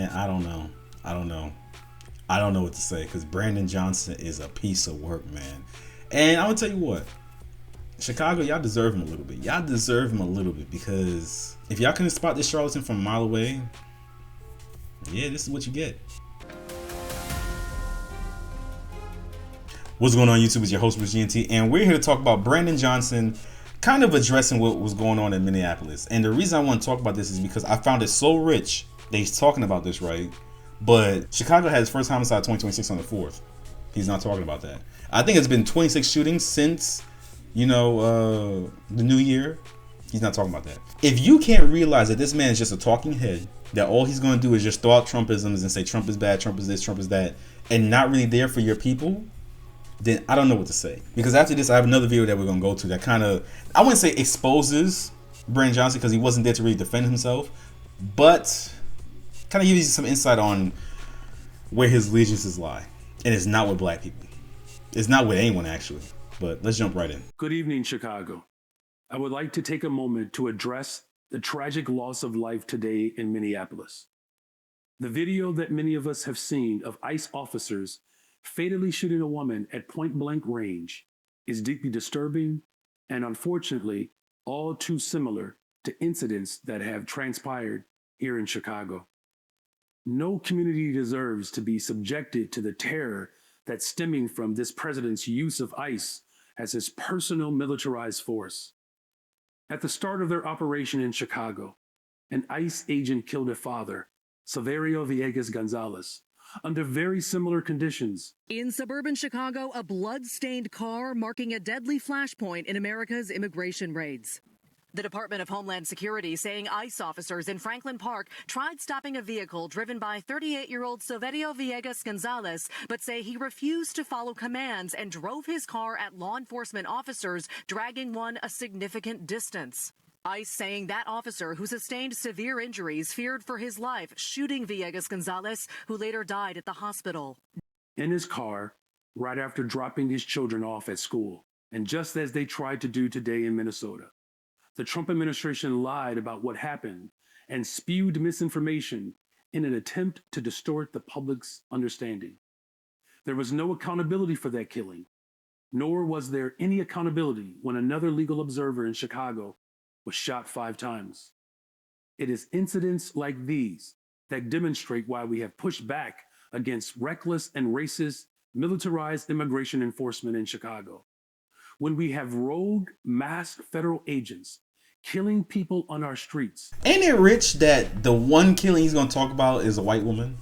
man, I don't know. I don't know what to say, because Brandon Johnson is a piece of work, man. And I'm gonna tell you what, Chicago, y'all deserve him a little bit. Y'all deserve him a little bit, because if y'all couldn't spot this charlatan from a mile away, yeah, this is what you get. What's going on, YouTube? It's your host, Rich GNT, and we're here to talk about Brandon Johnson kind of addressing what was going on in Minneapolis. And the reason I want to talk about this is because I found it so rich that he's talking about this, right? But Chicago had his first homicide 2026 on the 4th. He's not talking about that. I think it's been 26 shootings since, the new year. He's not talking about that. If you can't realize that this man is just a talking head, that all he's going to do is just throw out Trumpisms and say Trump is bad, Trump is this, Trump is that, and not really there for your people, then I don't know what to say. Because after this, I have another video that we're going to go to that kind of, I wouldn't say exposes Brandon Johnson, because he wasn't there to really defend himself, but kind of gives you some insight on where his allegiances lie. And it's not with black people. It's not with anyone, actually. But let's jump right in. Good evening, Chicago. I would like to take a moment to address the tragic loss of life today in Minneapolis. The video that many of us have seen of ICE officers fatally shooting a woman at point-blank range is deeply disturbing and, unfortunately, all too similar to incidents that have transpired here in Chicago. No community deserves to be subjected to the terror that's stemming from this president's use of ICE as his personal militarized force. At the start of their operation in Chicago, an ICE agent killed a father, Saverio Villegas Gonzalez, under very similar conditions. In suburban Chicago, a blood-stained car marking a deadly flashpoint in America's immigration raids. The Department of Homeland Security saying ICE officers in Franklin Park tried stopping a vehicle driven by 38-year-old Saverio Villegas Gonzalez, but say he refused to follow commands and drove his car at law enforcement officers, dragging one a significant distance. ICE saying that officer, who sustained severe injuries, feared for his life, shooting Villegas Gonzalez, who later died at the hospital. In his car, right after dropping his children off at school, and just as they tried to do today in Minnesota, the Trump administration lied about what happened and spewed misinformation in an attempt to distort the public's understanding. There was no accountability for that killing, nor was there any accountability when another legal observer in Chicago was shot 5 times. It is incidents like these that demonstrate why we have pushed back against reckless and racist militarized immigration enforcement in Chicago. When we have rogue, masked federal agents killing people on our streets. Ain't it rich that the one killing he's going to talk about is a white woman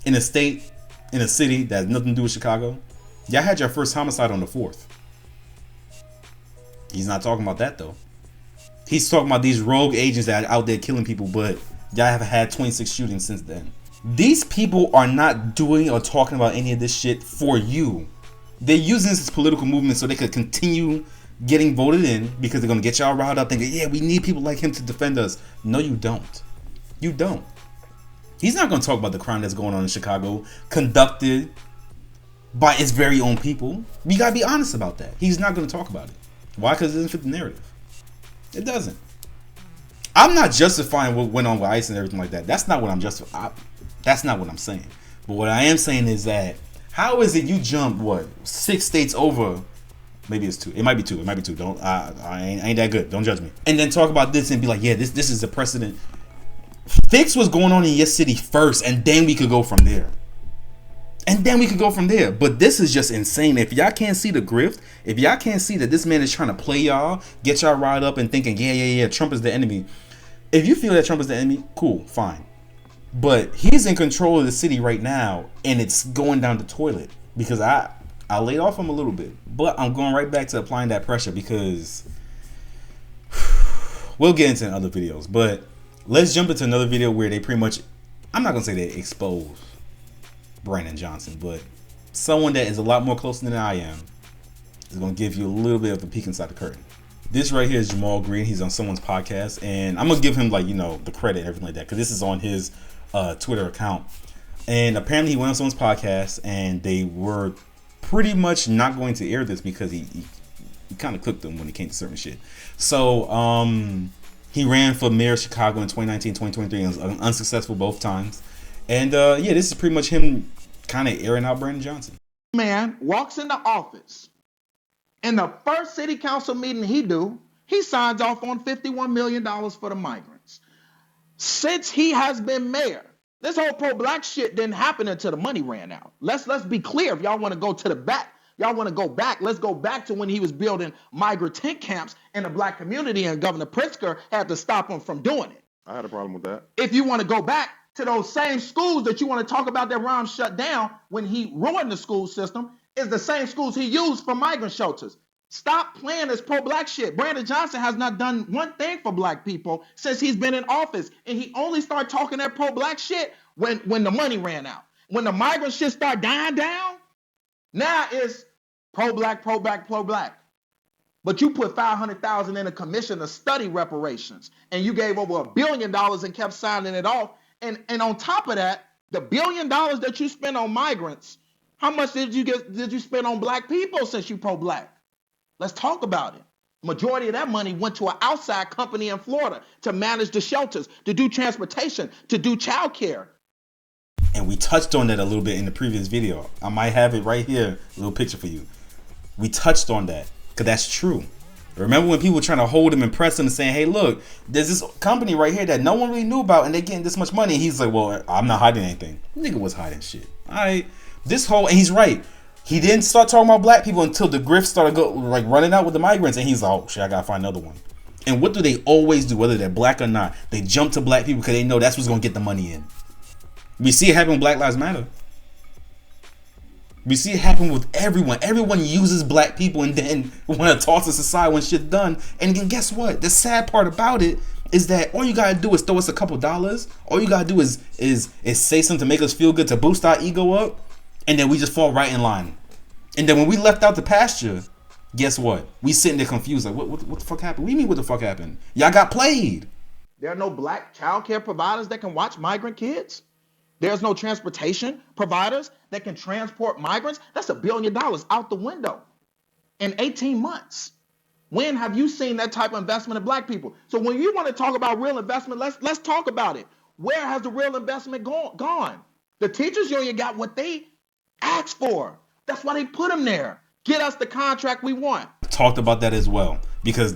in a state, in a city that has nothing to do with Chicago? Y'all had your first homicide on the 4th. He's not talking about that, though. He's talking about these rogue agents that are out there killing people, but y'all have had 26 shootings since then. These people are not doing or talking about any of this shit for you. They're using this political movement so they could continue getting voted in, because they're going to get y'all riled up thinking, yeah, we need people like him to defend us. No, you don't. You don't. He's not going to talk about the crime that's going on in Chicago, conducted by its very own people. We got to be honest about that. He's not going to talk about it. Why? Because it doesn't fit the narrative. It doesn't. I'm not justifying what went on with ICE and everything like that. That's not what I'm justifying. That's not what I'm saying. But what I am saying is that, how is it you jumped, 6 states over? Maybe it's 2. It might be 2. It might be 2. Don't. I ain't that good. Don't judge me. And then talk about this and be like, yeah, this is a precedent. Fix what's going on in your city first, and then we could go from there. But this is just insane. If y'all can't see the grift, if y'all can't see that this man is trying to play y'all, get y'all riled up and thinking, yeah, Trump is the enemy. If you feel that Trump is the enemy, cool, fine. But he's in control of the city right now, and it's going down the toilet, because I laid off him a little bit, but I'm going right back to applying that pressure, because we'll get into other videos. But let's jump into another video where they pretty much, I'm not going to say they expose Brandon Johnson, but someone that is a lot more closer than I am is going to give you a little bit of a peek inside the curtain. This right here is Jamal Green. He's on someone's podcast, and I'm going to give him, the credit and everything like that, because this is on his Twitter account. And apparently he went on someone's podcast, and they were pretty much not going to air this because he kind of cooked them when it came to certain shit. So he ran for mayor of Chicago in 2019, 2023, and was unsuccessful both times. And yeah, this is pretty much him kind of airing out Brandon Johnson. Man walks into office. In the first city council meeting he signs off on $51 million for the migrants. Since he has been mayor, this whole pro-black shit didn't happen until the money ran out. Let's be clear. If y'all want to go to the back, let's go back to when he was building migrant tent camps in the black community, and Governor Pritzker had to stop him from doing it. I had a problem with that. If you want to go back to those same schools that you want to talk about that Rahm shut down when he ruined the school system, is the same schools he used for migrant shelters. Stop playing this pro-black shit. Brandon Johnson has not done one thing for black people since he's been in office. And he only started talking that pro-black shit when the money ran out. When the migrant shit started dying down, now it's pro-black, pro-black, pro-black. But you put $500,000 in a commission to study reparations, and you gave over $1 billion and kept signing it off. And on top of that, the $1 billion that you spent on migrants, how much did you spend on black people since you pro-black? Let's talk about it. Majority of that money went to an outside company in Florida to manage the shelters, to do transportation, to do childcare. And we touched on that a little bit in the previous video. I might have it right here, a little picture for you. We touched on that because that's true. Remember when people were trying to hold him and press him and saying, hey, look, there's this company right here that no one really knew about and they're getting this much money. And he's like, well, I'm not hiding anything. Nigga was hiding shit. All right. And he's right. He didn't start talking about black people until the grift started running out with the migrants. And he's like, oh shit, I gotta find another one. And what do they always do, whether they're black or not? They jump to black people because they know that's what's gonna get the money in. We see it happen with Black Lives Matter. We see it happen with everyone. Everyone uses black people and then want to toss us aside when shit's done. And then guess what? The sad part about it is that all you gotta do is throw us a couple dollars. All you gotta do is say something to make us feel good, to boost our ego up. And then we just fall right in line. And then when we left out the pasture, guess what? We sitting there confused like, what the fuck happened? What do you mean what the fuck happened? Y'all got played. There are no black child care providers that can watch migrant kids. There's no transportation providers that can transport migrants. That's $1 billion out the window in 18 months. When have you seen that type of investment in black people? So when you want to talk about real investment, let's talk about it. Where has the real investment gone? The teachers union got what they asked for. That's why they put them there. Get us the contract we want. Talked about that as well because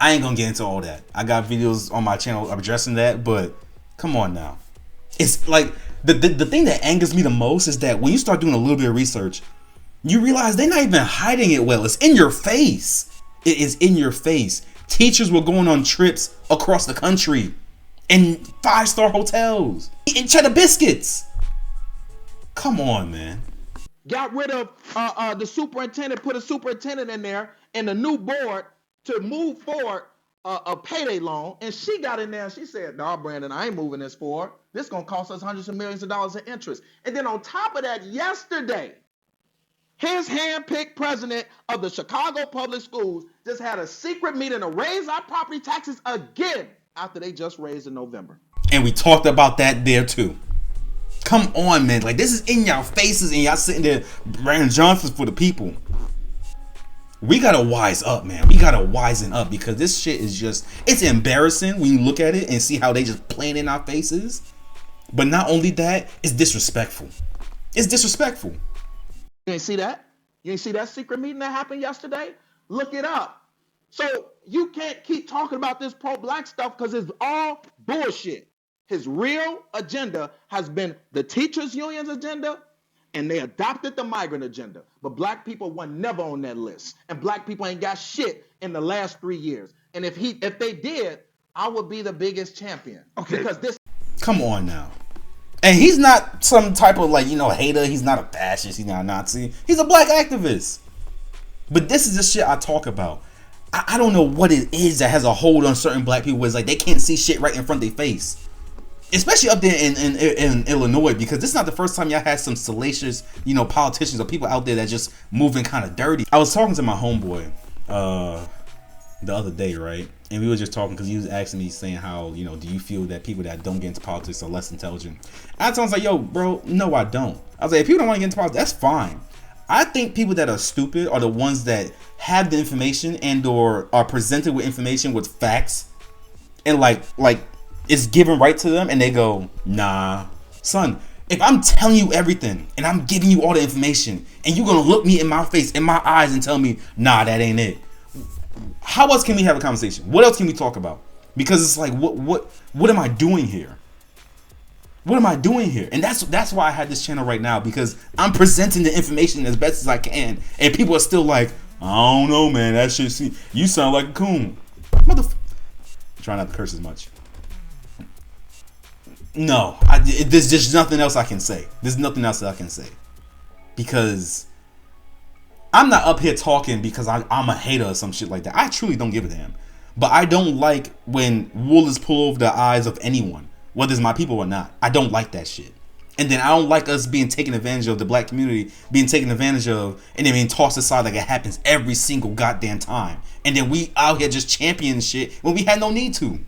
I ain't gonna get into all that. I got videos on my channel addressing that, but come on now. It's like the thing that angers me the most is that when you start doing a little bit of research, you realize they're not even hiding it well. It's in your face. It is in your face. Teachers were going on trips across the country in 5-star hotels, eating cheddar biscuits. Come on, man. Got rid of the superintendent, put a superintendent in there and the new board to move forward a payday loan. And she got in there and she said, nah, Brandon, I ain't moving this forward. This is going to cost us hundreds of millions of dollars in interest. And then on top of that, yesterday, his hand-picked president of the Chicago Public Schools just had a secret meeting to raise our property taxes again after they just raised in November. And we talked about that there too. Come on, man. Like, this is in y'all faces and y'all sitting there, Brandon Johnson's for the people. We gotta wise up, man. We gotta wisen up because this shit is just, it's embarrassing when you look at it and see how they just playing in our faces. But not only that, it's disrespectful. It's disrespectful. You ain't see that? You ain't see that secret meeting that happened yesterday? Look it up. So you can't keep talking about this pro-black stuff because it's all bullshit. His real agenda has been the teachers union's agenda, and they adopted the migrant agenda. But black people were never on that list. And black people ain't got shit in the last 3 years. And if they did, I would be the biggest champion. Okay. Because this. Come on now. And he's not some type of hater. He's not a fascist. He's not a Nazi. He's a black activist. But this is the shit I talk about. I don't know what it is that has a hold on certain black people where it's like they can't see shit right in front of their face. Especially up there in Illinois, because this is not the first time y'all had some salacious, politicians or people out there that just moving kind of dirty. I was talking to my homeboy the other day, right? And we were just talking because he was asking me, saying how, do you feel that people that don't get into politics are less intelligent? And I was like, yo, bro, no, I don't. I was like, if people don't want to get into politics, that's fine. I think people that are stupid are the ones that have the information and or are presented with information with facts and like is given right to them and they go, nah, son, if I'm telling you everything and I'm giving you all the information and you're gonna look me in my face, in my eyes and tell me, nah, that ain't it. How else can we have a conversation? What else can we talk about? Because it's like, what am I doing here? What am I doing here? And that's why I had this channel right now, because I'm presenting the information as best as I can, and people are still like, I don't know, man. That shit, you sound like a coon. Try not to curse as much. No, there's just nothing else I can say. There's nothing else that I can say. Because I'm not up here talking because I'm a hater or some shit like that. I truly don't give a damn. But I don't like when wool is pulled over the eyes of anyone, whether it's my people or not. I don't like that shit. And then I don't like us being taken advantage of, the black community being taken advantage of, and then being tossed aside like it happens every single goddamn time. And then we out here just championing shit when we had no need to.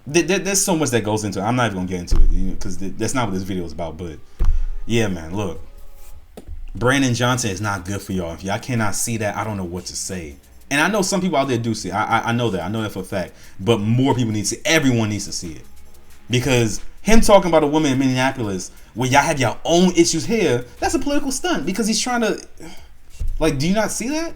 There's so much that goes into it. I'm not even gonna get into it because that's not what this video is about. But yeah, man, look, Brandon Johnson is not good for y'all. If y'all cannot see that, I don't know what to say. And I know some people out there do see it. I know that. I know that for a fact. But more people need to see it. Everyone needs to see it. Because him talking about a woman in Minneapolis where y'all have your own issues here, that's a political stunt. Because he's trying to, like, do you not see that?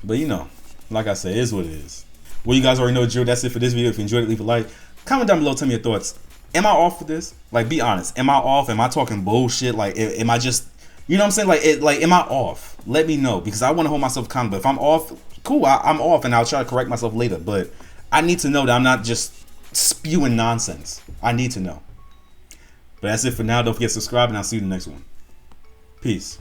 But you know, like I said, it is what it is. Well, you guys already know, Joe. That's it for this video. If you enjoyed it, leave a like. Comment down below. Tell me your thoughts. Am I off with this? Like, be honest. Am I off? Am I talking bullshit? Like, am I just, you know what I'm saying? Like, am I off? Let me know, because I want to hold myself accountable. If I'm off, cool. I'm off, and I'll try to correct myself later. But I need to know that I'm not just spewing nonsense. I need to know. But that's it for now. Don't forget to subscribe, and I'll see you in the next one. Peace.